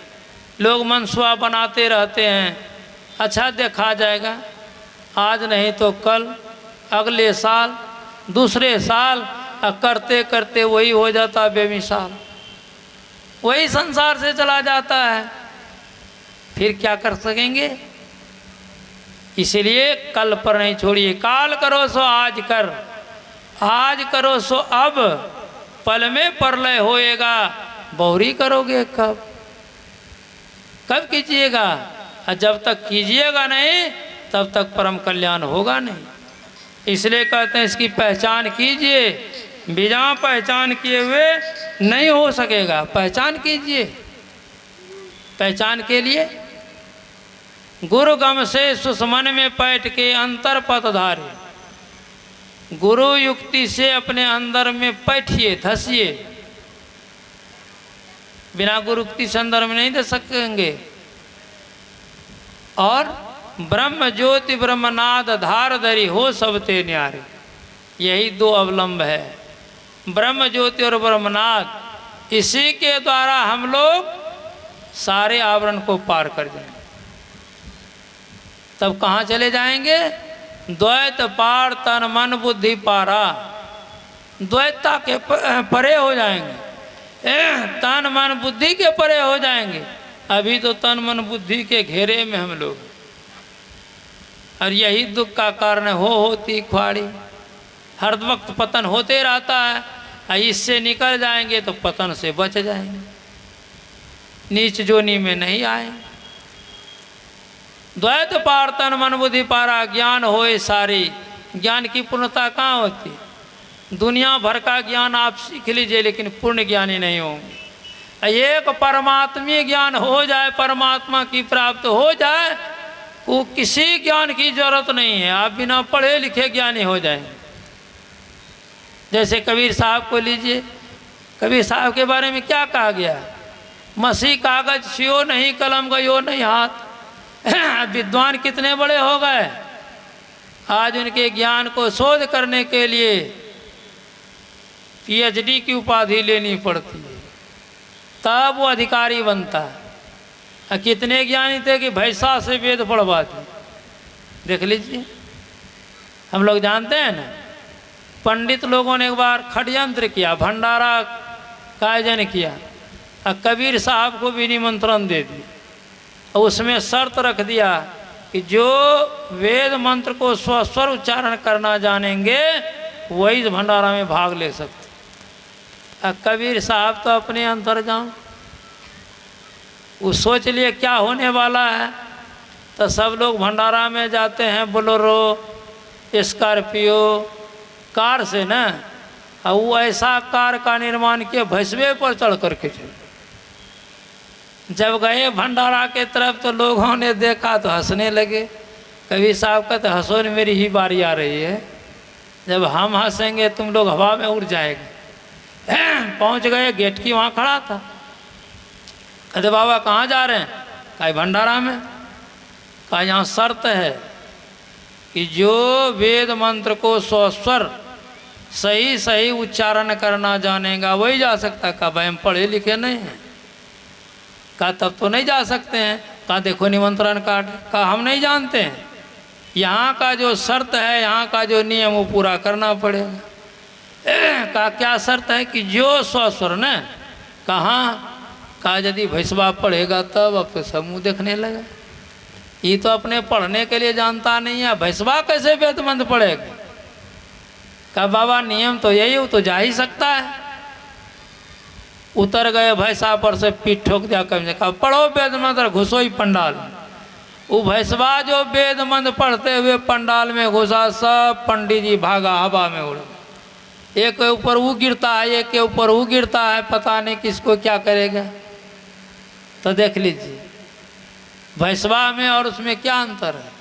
लोग मनसुआ बनाते रहते हैं, अच्छा देखा जाएगा, आज नहीं तो कल, अगले साल, दूसरे साल, करते करते वही हो जाता बेमिसाल, वही संसार से चला जाता है। फिर क्या कर सकेंगे। इसलिए कल पर नहीं छोड़िए, काल करो सो आज कर, आज करो सो अब, पल में प्रलय होएगा, बहुरी करोगे कब। कब कीजिएगा, जब तक कीजिएगा नहीं तब तक परम कल्याण होगा नहीं। इसलिए कहते हैं इसकी पहचान कीजिए, बिना पहचान किए हुए नहीं हो सकेगा। पहचान कीजिए। पहचान के लिए गुरु गम से सुषमन में पैठ के अंतर पथ धारे, गुरु युक्ति से अपने अंदर में बैठिए, धसिए। बिना गुरु युक्ति से अंदर में नहीं दे सकेंगे। और ब्रह्म ज्योति ब्रह्मनाद धार धरी हो सबते न्यारे, यही दो अवलंब है, ब्रह्म ज्योति और ब्रह्मनाद। इसी के द्वारा हम लोग सारे आवरण को पार कर जाएंगे। तब कहाँ चले जाएंगे, द्वैत पार तन मन बुद्धि पारा, द्वैतता के परे हो जाएंगे, तन मन बुद्धि के परे हो जाएंगे। अभी तो तन मन बुद्धि के घेरे में हम लोग, और यही दुख का कारण होती ख्वाड़ी, हर वक्त पतन होते रहता है। इससे निकल जाएंगे तो पतन से बच जाएंगे, नीच जोनी में नहीं आएंगे। द्वैत पार तन मन बुद्धि पारा, ज्ञान होए सारी। ज्ञान की पूर्णता कहाँ होती, दुनिया भर का ज्ञान आप सीख लीजिए लेकिन पूर्ण ज्ञानी नहीं होंगे। एक परमात्मीय ज्ञान हो जाए, परमात्मा की प्राप्त हो जाए, वो किसी ज्ञान की जरूरत नहीं है, आप बिना पढ़े लिखे ज्ञानी हो जाएंगे। जैसे कबीर साहब को लीजिए, कबीर साहब के बारे में क्या कहा गया, मसी कागज सियो नहीं, कलम गयो नहीं हाथ। विद्वान कितने बड़े हो गए, आज उनके ज्ञान को शोध करने के लिए PhD की उपाधि लेनी पड़ती है, तब वो अधिकारी बनता है। कितने ज्ञानी थे कि भैंसा से वेद पढ़वाते, देख लीजिए। हम लोग जानते हैं ना, पंडित लोगों ने एक बार षड्यंत्र किया, भंडारा का आयोजन किया, और कबीर साहब को भी निमंत्रण दे दिया। उसमें शर्त रख दिया कि जो वेद मंत्र को स्वस्वर उच्चारण करना जानेंगे वही इस भंडारा में भाग ले सकते। कबीर साहब तो अपने अंतर जान, वो सोच लिए क्या होने वाला है, तो सब लोग भंडारा में जाते हैं बोलेरो स्कॉर्पियो कार से ना, और वो ऐसा कार का निर्माण किया भैंसवे पर चढ़ करके चले। जब गए भंडारा के तरफ तो लोगों ने देखा तो हंसने लगे। कबीर साहब कहते हंसो न, मेरी ही बारी आ रही है, जब हम हंसेंगे तुम लोग हवा में उड़ जाएंगे। पहुंच गए, गेट की वहाँ खड़ा था। कहते बाबा कहाँ जा रहे हैं, कहा भंडारा में। कहा यहाँ शर्त है, कि जो वेद मंत्र को स्वस्वर सही सही उच्चारण करना जानेगा वही जा सकता। कहा भाई हम पढ़े लिखे नहीं हैं। कहा तब तो नहीं जा सकते हैं। कहा देखो निमंत्रण कार्ड। कहा हम नहीं जानते हैं, यहाँ का जो शर्त है, यहाँ का जो नियम वो पूरा करना पड़ेगा। कहा क्या शर्त है? कि जो स्वस्वर न। कहाँ? कहा यदि भैंसवा पढ़ेगा तब। अब तो सब मुँह देखने लगा, ये तो अपने पढ़ने के लिए जानता नहीं है, भैंसवा कैसे वेद मंत्र पढ़ेगा? कहा बाबा नियम तो यही, हो तो जा ही सकता है। उतर गए भैंसा पर से, पीठ ठोक दिया कभी। कहा पढ़ो वेद मंत्र, घुसो ही पंडाल। वो भैंसवा जो वेद मंत्र पढ़ते हुए पंडाल में घुसा, सब पंडित जी भागा हवा में उड़। एक के ऊपर वो गिरता है, एक के ऊपर वो गिरता है, पता नहीं किसको क्या करेगा। तो देख लीजिए भैंसवा में और उसमें क्या अंतर है?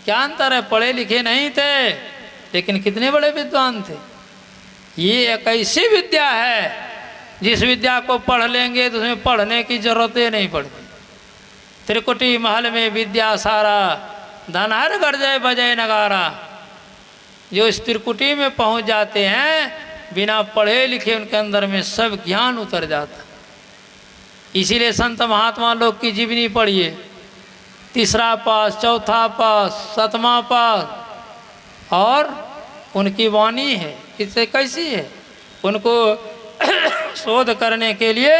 क्या अंतर है? पढ़े लिखे नहीं थे लेकिन कितने बड़े विद्वान थे। ये एक ऐसी विद्या है जिस विद्या को पढ़ लेंगे तो उसमें पढ़ने की जरूरत ही नहीं पड़ती। त्रिकुटी महल में विद्या सारा, धनहर गरजे बजे नगारा। जो इस त्रिकुटी में पहुंच जाते हैं बिना पढ़े लिखे, उनके अंदर में सब ज्ञान उतर जाता। इसीलिए संत महात्मा लोग की जीवनी पढ़िए, तीसरा पास, चौथा पास, सातवां पास, और उनकी वाणी है इससे कैसी है। उनको शोध करने के लिए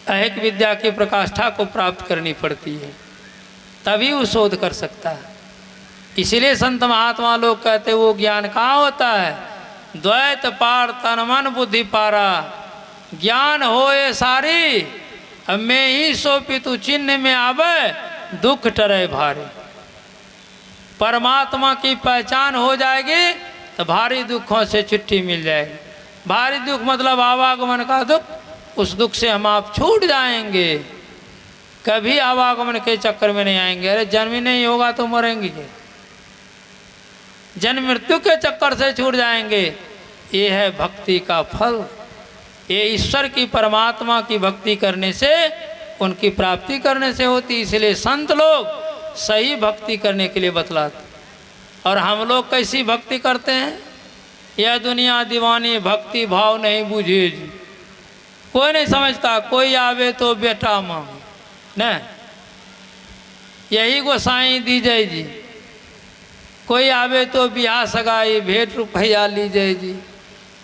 अहेक विद्या की प्रकाष्ठा को प्राप्त करनी पड़ती है, तभी वो शोध कर सकता है। इसीलिए संत महात्मा लोग कहते वो ज्ञान कहाँ होता है? द्वैत पार तन मन बुद्धि पारा, ज्ञान होए सारी, अब मैं ही सो पितु चिन्ह में आवे, दुख टरे भारी। परमात्मा की पहचान हो जाएगी तो भारी दुखों से छुट्टी मिल जाएगी। भारी दुख मतलब आवागमन का दुख, उस दुख से हम आप छूट जाएंगे, कभी आवागमन के चक्कर में नहीं आएंगे। अरे जन्म ही नहीं होगा तो मरेंगे, जन्म मृत्यु के चक्कर से छूट जाएंगे। ये है भक्ति का फल। ये ईश्वर की, परमात्मा की भक्ति करने से, उनकी प्राप्ति करने से होती। इसलिए संत लोग सही भक्ति करने के लिए बतलाते। और हम लोग कैसी भक्ति करते हैं? यह दुनिया दीवानी भक्ति भाव नहीं बुझे जी। कोई नहीं समझता, कोई आवे तो बेटा मांग न, यही गोसाई दीजिए जी। कोई आवे तो ब्याह सगाई भेंट रुपया लीजिए जी।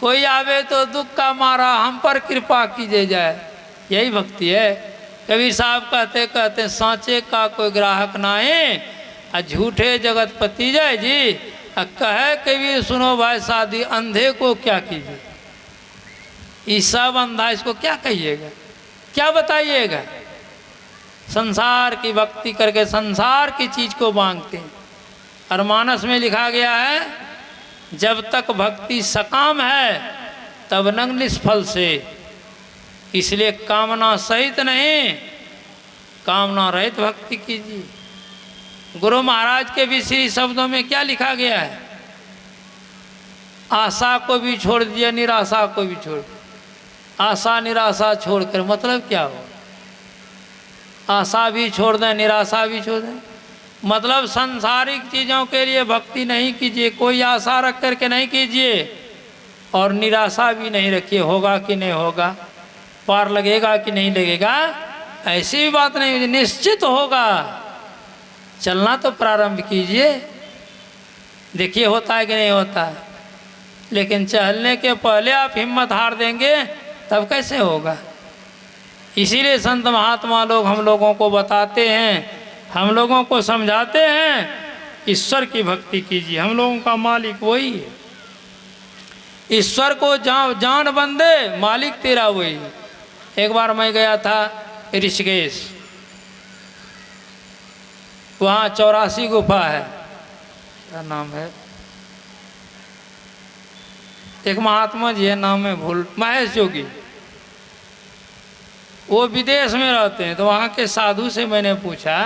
कोई आवे तो दुख का मारा हम पर कृपा कीजिए जाए। यही भक्ति है। कबीर साहब कहते कहते सांचे का कोई ग्राहक ना है, और झूठे जगतपति जय जी। कहे कबीर सुनो भाई शादी, अंधे को क्या कीजिए। ये सब अंधा, इसको क्या कहिएगा, क्या बताइएगा? संसार की भक्ति करके संसार की चीज को मांगते हैं। और मानस में लिखा गया है, जब तक भक्ति सकाम है तब नंग निष्फल से। इसलिए कामना सहित नहीं, कामना रहित भक्ति कीजिए। गुरु महाराज के भी श्री शब्दों में क्या लिखा गया है? आशा को भी छोड़ दिया, निराशा को भी छोड़ दिया। आशा निराशा छोड़कर मतलब क्या हो? आशा भी छोड़ दें, निराशा भी छोड़ दें। मतलब सांसारिक चीज़ों के लिए भक्ति नहीं कीजिए, कोई आशा रख करके नहीं कीजिए, और निराशा भी नहीं रखिए होगा कि नहीं होगा, पार लगेगा कि नहीं लगेगा, ऐसी भी बात नहीं, निश्चित होगा। चलना तो प्रारंभ कीजिए, देखिए होता है कि नहीं होता है। लेकिन चलने के पहले आप हिम्मत हार देंगे तब कैसे होगा? इसीलिए संत महात्मा लोग हम लोगों को बताते हैं, हम लोगों को समझाते हैं, ईश्वर की भक्ति कीजिए। हम लोगों का मालिक वही है। ईश्वर को जान बंदे, मालिक तेरा वही है। एक बार मैं गया था ऋषिकेश, वहाँ 84 गुफा है, क्या नाम है, एक महात्मा जी है, नाम है भूल, महेश योगी। वो विदेश में रहते हैं। तो वहाँ के साधु से मैंने पूछा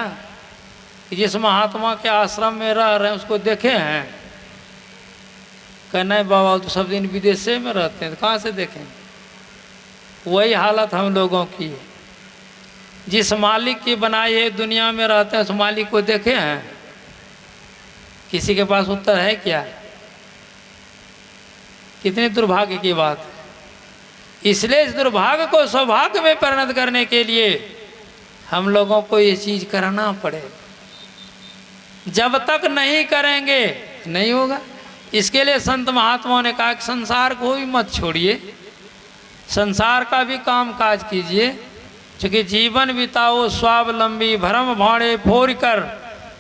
कि जिस महात्मा के आश्रम में रह रहे हैं उसको देखे हैं? कहना है बाबा तो सब दिन विदेश में रहते हैं, तो कहाँ से देखें? वही हालत हम लोगों की है। जिस मालिक की बनाई है दुनिया में रहते हैं, उस मालिक को देखे हैं? किसी के पास उत्तर है क्या? कितनी दुर्भाग्य की बात। इसलिए इस दुर्भाग्य को सौभाग्य में परिणत करने के लिए हम लोगों को ये चीज करना पड़ेगा। जब तक नहीं करेंगे नहीं होगा। इसके लिए संत महात्माओं ने कहा कि संसार को भी मत छोड़िए, संसार का भी काम काज कीजिए, क्योंकि जीवन बिताओ स्वावलंबी भरम भाड़े फोड़ कर,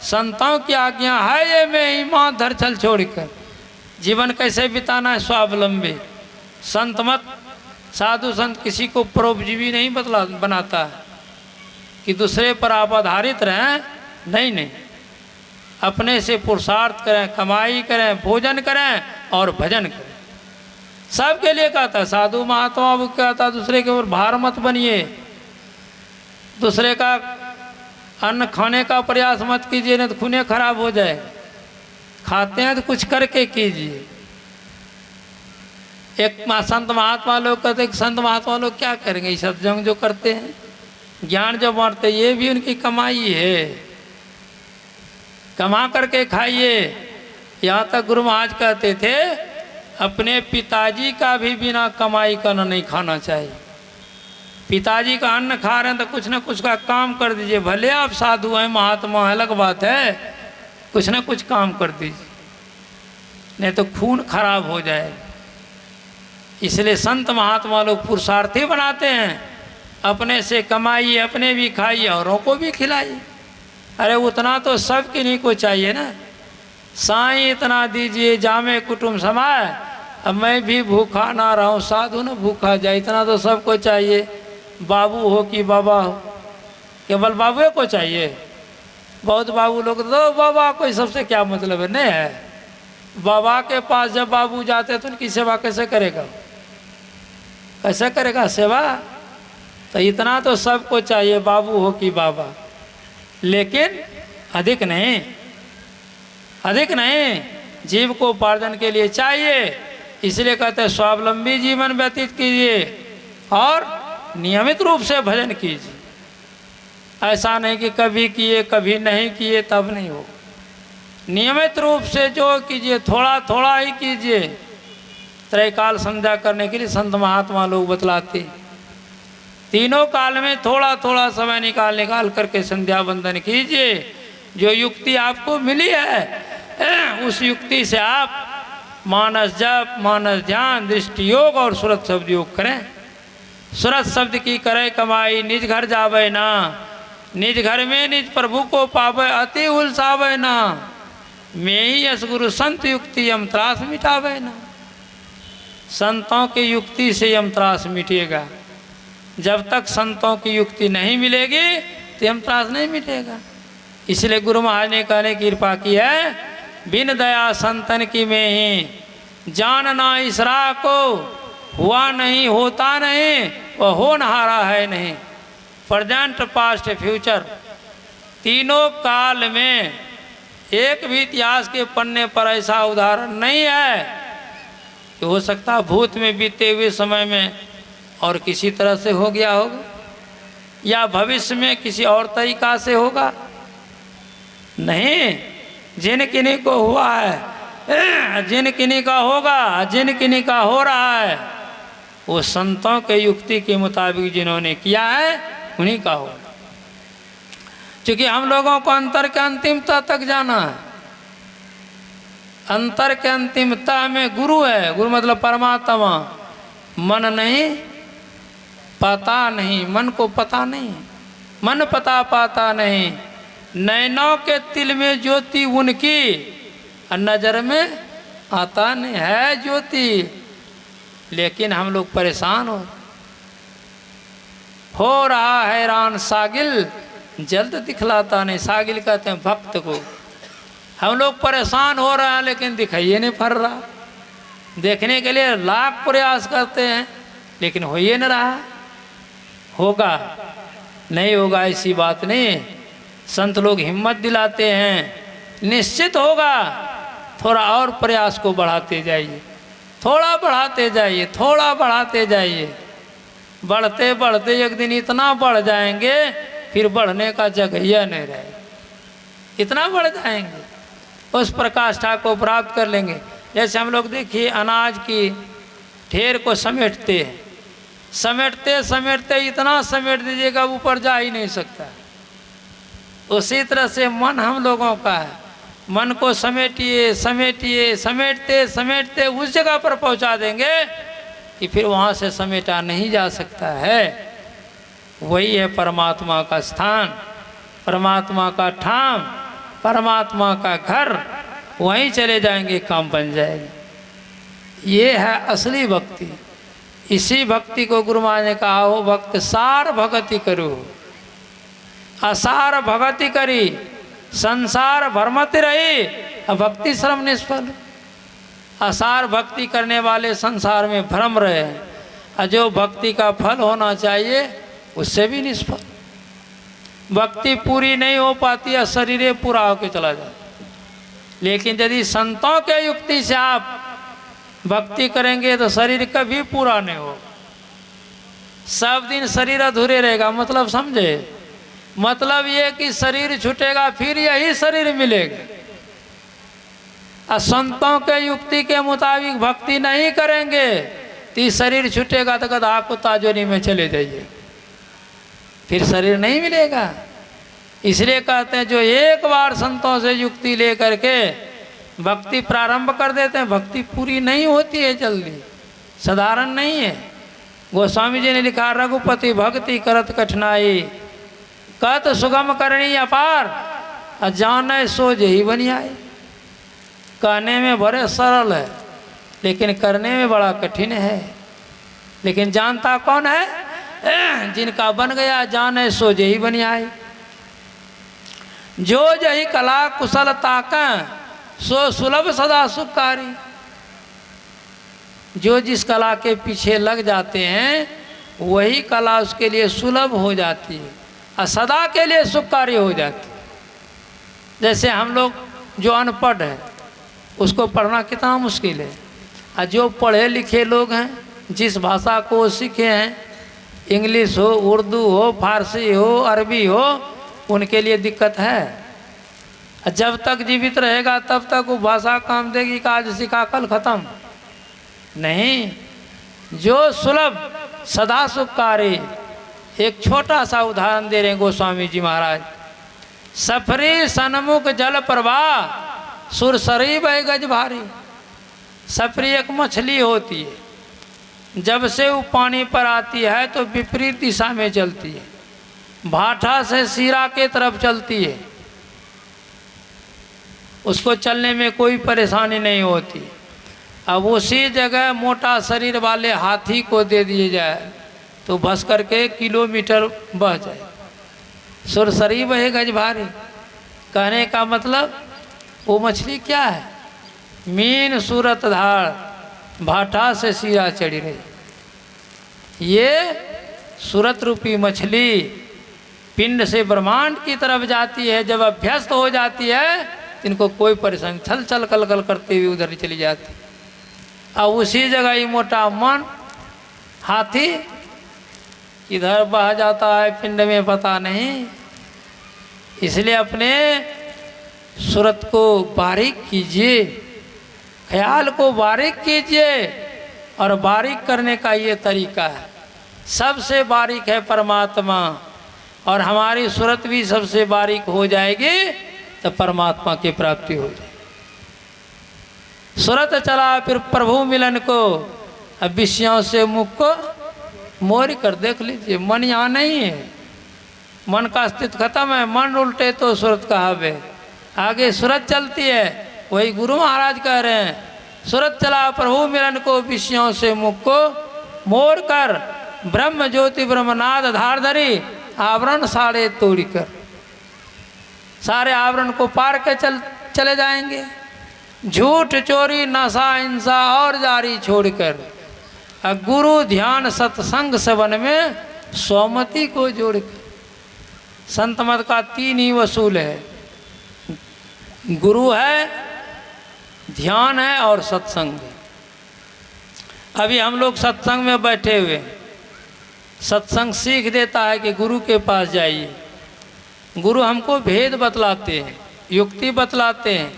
संतों की आज्ञा है ये मैं ईमान धर चल छोड़ कर। जीवन कैसे बिताना है? स्वावलंबी। संत मत, साधु संत किसी को परोपजीवी नहीं बनाता है कि दूसरे पर आप आधारित रहें। नहीं नहीं, अपने से पुरुषार्थ करें, कमाई करें, भोजन करें और भजन करें। सबके लिए कहता, साधु महात्मा को कहता दूसरे के ऊपर भार मत बनिए, दूसरे का अन्न खाने का प्रयास मत कीजिए, नहीं तो खूने खराब हो जाए। खाते हैं तो कुछ करके कीजिए। एक संत महात्मा लोग कहते हैं, संत महात्मा लोग क्या करेंगे? सत्संग जो करते हैं, ज्ञान जो बांटते, ये भी उनकी कमाई है, कमा करके खाइए। यहाँ तक गुरु महाराज कहते थे अपने पिताजी का भी बिना कमाई का नहीं खाना चाहिए। पिताजी का अन्न खा रहे हैं तो कुछ ना कुछ का काम कर दीजिए। भले आप साधु हैं, महात्मा हैं, अलग बात है, कुछ ना कुछ काम कर दीजिए, नहीं तो खून खराब हो जाएगा। इसलिए संत महात्मा लोग पुरुषार्थी बनाते हैं, अपने से कमाइए, अपने भी खाइए, औरों को भी खिलाइए। अरे उतना तो सबके नहीं को चाहिए ना। साईं इतना दीजिए जामे कुटुंब समाए, अब मैं भी भूखा ना रहूं, साधु न भूखा जाए, इतना तो सबको चाहिए। बाबू हो कि बाबा हो, केवल बाबू को चाहिए। बहुत बाबू लोग तो बाबा को सबसे क्या मतलब है? नहीं है। बाबा के पास जब बाबू जाते तो उनकी सेवा कैसे करेगा? कैसे करेगा सेवा? तो इतना तो सबको चाहिए, बाबू हो कि बाबा, लेकिन अधिक नहीं, अधिक नहीं। जीव को उपार्जन के लिए चाहिए। इसलिए कहते हैं स्वावलंबी जीवन व्यतीत कीजिए और नियमित रूप से भजन कीजिए। ऐसा नहीं कि कभी किए कभी नहीं किए, तब नहीं हो। नियमित रूप से जो कीजिए, थोड़ा थोड़ा ही कीजिए। त्रैकाल संध्या करने के लिए संत महात्मा लोग बतलाते, तीनों काल में थोड़ा थोड़ा समय निकाल करके संध्या वंदन कीजिए। जो युक्ति आपको मिली है उस युक्ति से आप मानस जप, मानस ध्यान, दृष्टि योग और सुरत शब्द योग करें। सुरत शब्द की करे कमाई, निज घर जावे ना, निज घर में निज प्रभु को पावे, अति उलसावे ना, मैं ही यस गुरु संत युक्ति यम त्रास मिटावे ना। संतों की युक्ति से यम त्रास मिटेगा। जब तक संतों की युक्ति नहीं मिलेगी तो यम त्रास नहीं मिटेगा। इसलिए गुरु महाराज ने कहने की कृपा की है, बिन दया संतन की में ही जानना इस राह को, हुआ नहीं होता नहीं, वह होनहारा है नहीं। प्रेजेंट पास्ट फ्यूचर तीनों काल में एक भी इतिहास के पन्ने पर ऐसा उदाहरण नहीं है कि हो सकता भूत में बीते हुए समय में और किसी तरह से हो गया होगा, या भविष्य में किसी और तरीका से होगा। नहीं, जिन किन्हीं को हुआ है, जिन किन्हीं का होगा, जिन किन्हीं का हो रहा है, वो संतों के युक्ति के मुताबिक जिन्होंने किया है उन्हीं का होगा। क्योंकि हम लोगों को अंतर के अंतिमता तक जाना है। अंतर के अंतिमता में गुरु है। गुरु मतलब परमात्मा। मन नहीं, पता नहीं, मन को पता नहीं, मन पता पाता नहीं। नैनों के तिल में ज्योति उनकी, नजर में आता नहीं है ज्योति, लेकिन हम लोग परेशान हो रहा हैरान सागिल, जल्द दिखलाता नहीं। सागिल कहते हैं भक्त को। हम लोग परेशान हो रहे हैं लेकिन दिखाइए नहीं पड़ रहा। देखने के लिए लाख प्रयास करते हैं लेकिन हो ही नहीं रहा। होगा नहीं होगा ऐसी बात नहीं। संत लोग हिम्मत दिलाते हैं, निश्चित होगा। थोड़ा और प्रयास को बढ़ाते जाइए, थोड़ा बढ़ाते जाइए, थोड़ा बढ़ाते जाइए। बढ़ते बढ़ते एक दिन इतना बढ़ जाएंगे फिर बढ़ने का जगह नहीं रहेगा। इतना बढ़ जाएंगे उस प्रकाष्ठा को प्राप्त कर लेंगे। जैसे हम लोग देखिए अनाज की ढेर को समेटते हैं, समेटते समेटते इतना समेट दीजिएगा ऊपर जा ही नहीं सकता। उसी तरह से मन हम लोगों का है, मन को समेटिए समेटिए समेटते समेटते उस जगह पर पहुंचा देंगे कि फिर वहाँ से समेटा नहीं जा सकता है। वही है परमात्मा का स्थान, परमात्मा का ठाम, परमात्मा का घर, वहीं चले जाएंगे, काम बन जाएगा। ये है असली भक्ति। इसी भक्ति को गुरु महाराज ने कहा, हो भक्त सार भगति करो, असार भगति करी संसार भरमति रही, भक्ति श्रम निष्फल। असार भक्ति करने वाले संसार में भ्रम रहे हैं, और जो भक्ति का फल होना चाहिए उससे भी निष्फल। भक्ति पूरी नहीं हो पाती है, शरीर पूरा होकर चला जाता। लेकिन यदि संतों के युक्ति से आप भक्ति करेंगे तो शरीर कभी पूरा नहीं हो, सब दिन शरीर अधूरे रहेगा। मतलब समझे, मतलब ये कि शरीर छूटेगा फिर यही शरीर मिलेगा। और संतों के युक्ति के मुताबिक भक्ति नहीं करेंगे तो शरीर छूटेगा तो गधा को ताजोरी में चले जाइए, फिर शरीर नहीं मिलेगा। इसलिए कहते हैं जो एक बार संतों से युक्ति ले करके भक्ति प्रारंभ कर देते हैं, भक्ति पूरी नहीं होती है जल्दी, साधारण नहीं है। गोस्वामी जी ने लिखा, रघुपति भक्ति करत कठिनाई, कत सुगम करनी अपार, जाने सोझ ही बनी आई। कहने में बड़े सरल है लेकिन करने में बड़ा कठिन है। लेकिन जानता कौन है? जिनका बन गया, जाने सोझ ही बनी आई। जो जही कला कुशलता का सो सुलभ सदा सुखकारी। जो जिस कला के पीछे लग जाते हैं वही कला उसके लिए सुलभ हो जाती है और सदा के लिए सुखकारी हो जाती है। जैसे हम लोग जो अनपढ़ है उसको पढ़ना कितना मुश्किल है, और जो पढ़े लिखे लोग हैं जिस भाषा को सीखे हैं, इंग्लिश हो, उर्दू हो, फारसी हो, अरबी हो, उनके लिए दिक्कत है। जब तक जीवित रहेगा तब तक वो भाषा काम देगी कि आज सीखा कल खत्म नहीं। जो सुलभ सदा सुखकारी। एक छोटा सा उदाहरण दे रहे हैं गोस्वामी जी महाराज। सफरी सन्मुख जल प्रवाह, सुरसरी बह गज भारी। सफरी एक मछली होती है, जब से वो पानी पर आती है तो विपरीत दिशा में चलती है, भाठा से सिरा के तरफ चलती है, उसको चलने में कोई परेशानी नहीं होती। अब उसी जगह मोटा शरीर वाले हाथी को दे दिए जाए तो बस करके किलोमीटर बह जाए। सुरसरी बहे गज भारी। कहने का मतलब वो मछली क्या है? मीन सूरत धार, भाटा से सिरा चढ़ी रही। ये सूरत रूपी मछली पिंड से ब्रह्मांड की तरफ जाती है। जब अभ्यस्त हो जाती है इनको कोई परेशानी, छल छल कल कल करते हुए उधर चली जाती। अब उसी जगह ही मोटा मन हाथी इधर बह जाता है पिंड में, पता नहीं। इसलिए अपने सूरत को बारीक कीजिए, ख्याल को बारीक कीजिए, और बारीक करने का ये तरीका है। सबसे बारीक है परमात्मा, और हमारी सूरत भी सबसे बारीक हो जाएगी तो परमात्मा की प्राप्ति हो जाएगी। सूरत चला फिर प्रभु मिलन को, अब विषयों से मुख को मोर कर। देख लीजिए, मन यहाँ नहीं है, मन का अस्तित्व खत्म है। मन उल्टे तो सूरत कहावे, आगे सूरत चलती है। वही गुरु महाराज कह रहे हैं, सूरत चला प्रभु मिलन को, विषयों से मुख को मोर कर, ब्रह्म ज्योति ब्रह्मनाद धार धरी, आवरण सारे तोड़ी कर। सारे आवरण को पार के चले जाएंगे। झूठ चोरी नशा हिंसा और जारी छोड़कर, गुरु ध्यान सत्संग सवन में स्वमति को जोड़कर। संत मत का 3 ही वसूल है, गुरु है, ध्यान है और सत्संग है। अभी हम लोग सत्संग में बैठे हुए, सत्संग सीख देता है कि गुरु के पास जाइए। गुरु हमको भेद बतलाते हैं, युक्ति बतलाते हैं,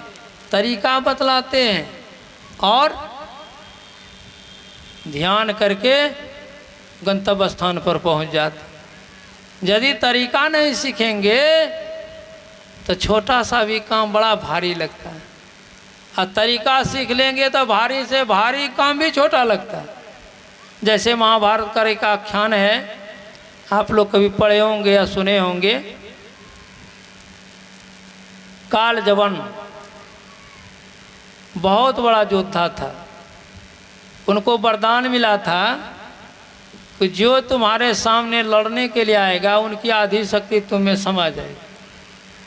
तरीका बतलाते हैं और ध्यान करके गंतव्य स्थान पर पहुंच जाते। यदि तरीका नहीं सीखेंगे तो छोटा सा भी काम बड़ा भारी लगता है, और तरीका सीख लेंगे तो भारी से भारी काम भी छोटा लगता है। जैसे महाभारत का एक आख्यान है, आप लोग कभी पढ़े होंगे या सुने होंगे। काल जवन बहुत बड़ा योद्धा था, उनको वरदान मिला था कि जो तुम्हारे सामने लड़ने के लिए आएगा उनकी आधी शक्ति तुम्हें समा जाएगी,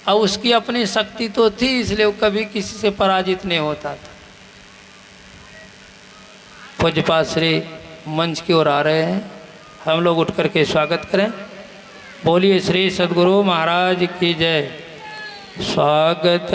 और उसकी अपनी शक्ति तो थी, इसलिए वो कभी किसी से पराजित नहीं होता था। पूज्यपाद श्री मंच की ओर आ रहे हैं, हम लोग उठ करके स्वागत करें। बोलिए श्री सद्गुरु महाराज की जय। स्वागत